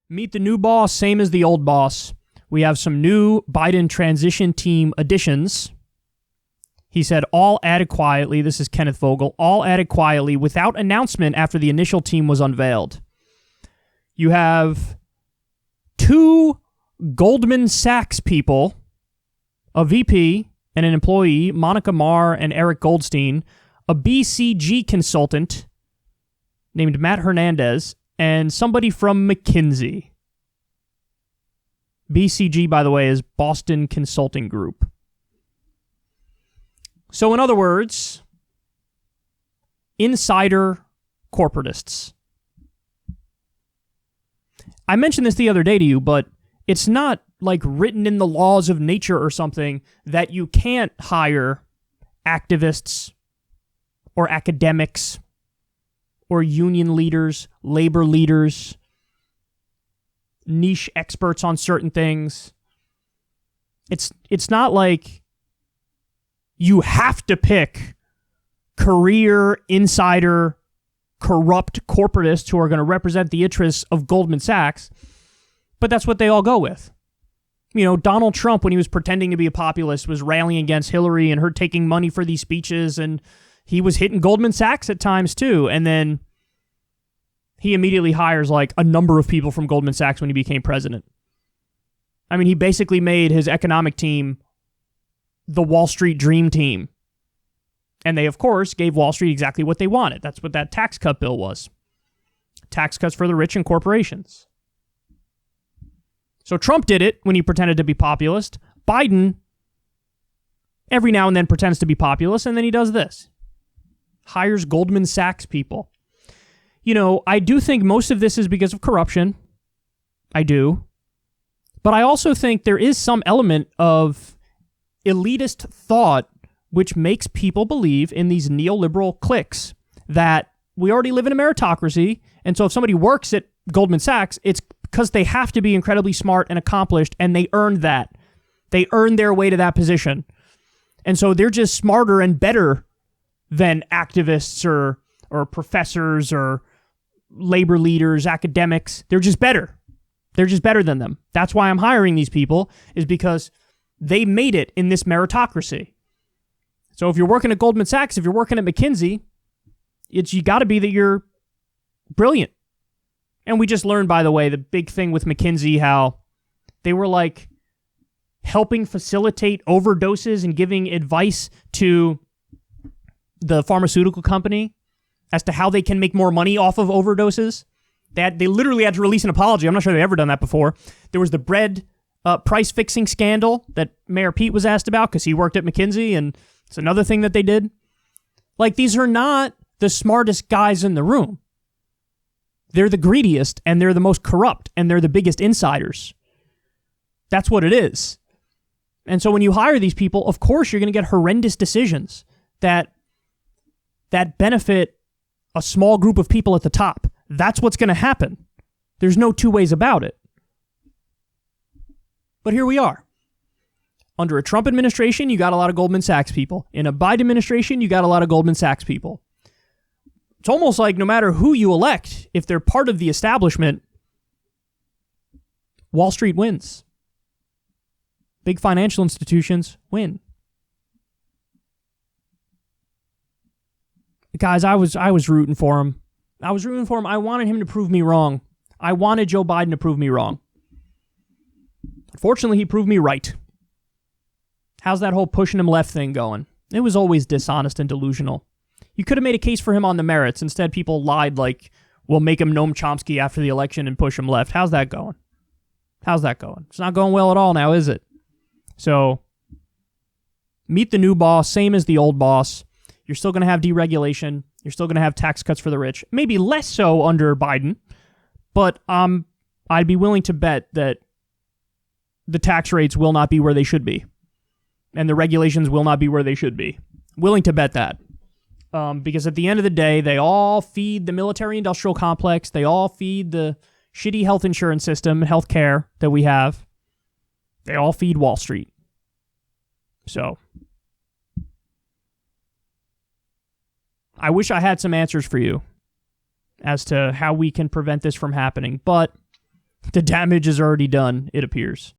Meet the new boss, same as the old boss. We have some new Biden transition team additions. He said, all added quietly. This is Kenneth Vogel. All added quietly without announcement after the initial team was unveiled. You have two Goldman Sachs people, a VP and an employee, Monica Marr and Eric Goldstein, a BCG consultant named Matt Hernandez, and somebody from McKinsey. BCG, by the way, is Boston Consulting Group. So in other words, insider corporatists. I mentioned this the other day to you, but it's not like written in the laws of nature or something that you can't hire activists or academics or union leaders, labor leaders, niche experts on certain things. It's not like you have to pick career, insider, corrupt corporatists who are going to represent the interests of Goldman Sachs, but that's what they all go with. You know, Donald Trump, when he was pretending to be a populist, was rallying against Hillary and her taking money for these speeches, and he was hitting Goldman Sachs at times too, and then he immediately hires like a number of people from Goldman Sachs when he became president. I mean, he basically made his economic team the Wall Street dream team. And they, of course, gave Wall Street exactly what they wanted. That's what that tax cut bill was. Tax cuts for the rich and corporations. So Trump did it when he pretended to be populist. Biden, every now and then, pretends to be populist, and then he does this. Hires Goldman Sachs people. You know, I do think most of this is because of corruption. I do. But I also think there is some element of elitist thought which makes people believe in these neoliberal cliques that we already live in a meritocracy, and so if somebody works at Goldman Sachs, it's because they have to be incredibly smart and accomplished, and they earned that. They earned their way to that position. And so they're just smarter and better than activists or professors or labor leaders, academics. They're just better. They're just better than them. That's why I'm hiring these people, is because they made it in this meritocracy. So if you're working at Goldman Sachs, if you're working at McKinsey, you got to be that you're brilliant. And we just learned, by the way, the big thing with McKinsey, how they were like helping facilitate overdoses and giving advice to the pharmaceutical company as to how they can make more money off of overdoses. They literally had to release an apology. I'm not sure they've ever done that before. There was the bread price fixing scandal that Mayor Pete was asked about because he worked at McKinsey, and it's another thing that they did. Like, these are not the smartest guys in the room. They're the greediest, and they're the most corrupt, and they're the biggest insiders. That's what it is. And so when you hire these people, of course you're going to get horrendous decisions that benefit a small group of people at the top. That's what's going to happen. There's no two ways about it. But here we are. Under a Trump administration, you got a lot of Goldman Sachs people. In a Biden administration, you got a lot of Goldman Sachs people. It's almost like no matter who you elect, if they're part of the establishment, Wall Street wins. Big financial institutions win. Guys, I was rooting for him. I wanted him to prove me wrong. I wanted Joe Biden to prove me wrong. Unfortunately, he proved me right. How's that whole pushing him left thing going? It was always dishonest and delusional. You could have made a case for him on the merits. Instead, people lied like, we'll make him Noam Chomsky after the election and push him left. How's that going? It's not going well at all now, is it? So, meet the new boss, same as the old boss. You're still going to have deregulation. You're still going to have tax cuts for the rich. Maybe less so under Biden, but I'd be willing to bet that the tax rates will not be where they should be, and the regulations will not be where they should be. Willing to bet that. Because at the end of the day, they all feed the military-industrial complex. They all feed the shitty health insurance system and health care that we have. They all feed Wall Street. So, I wish I had some answers for you as to how we can prevent this from happening, but The damage is already done, it appears.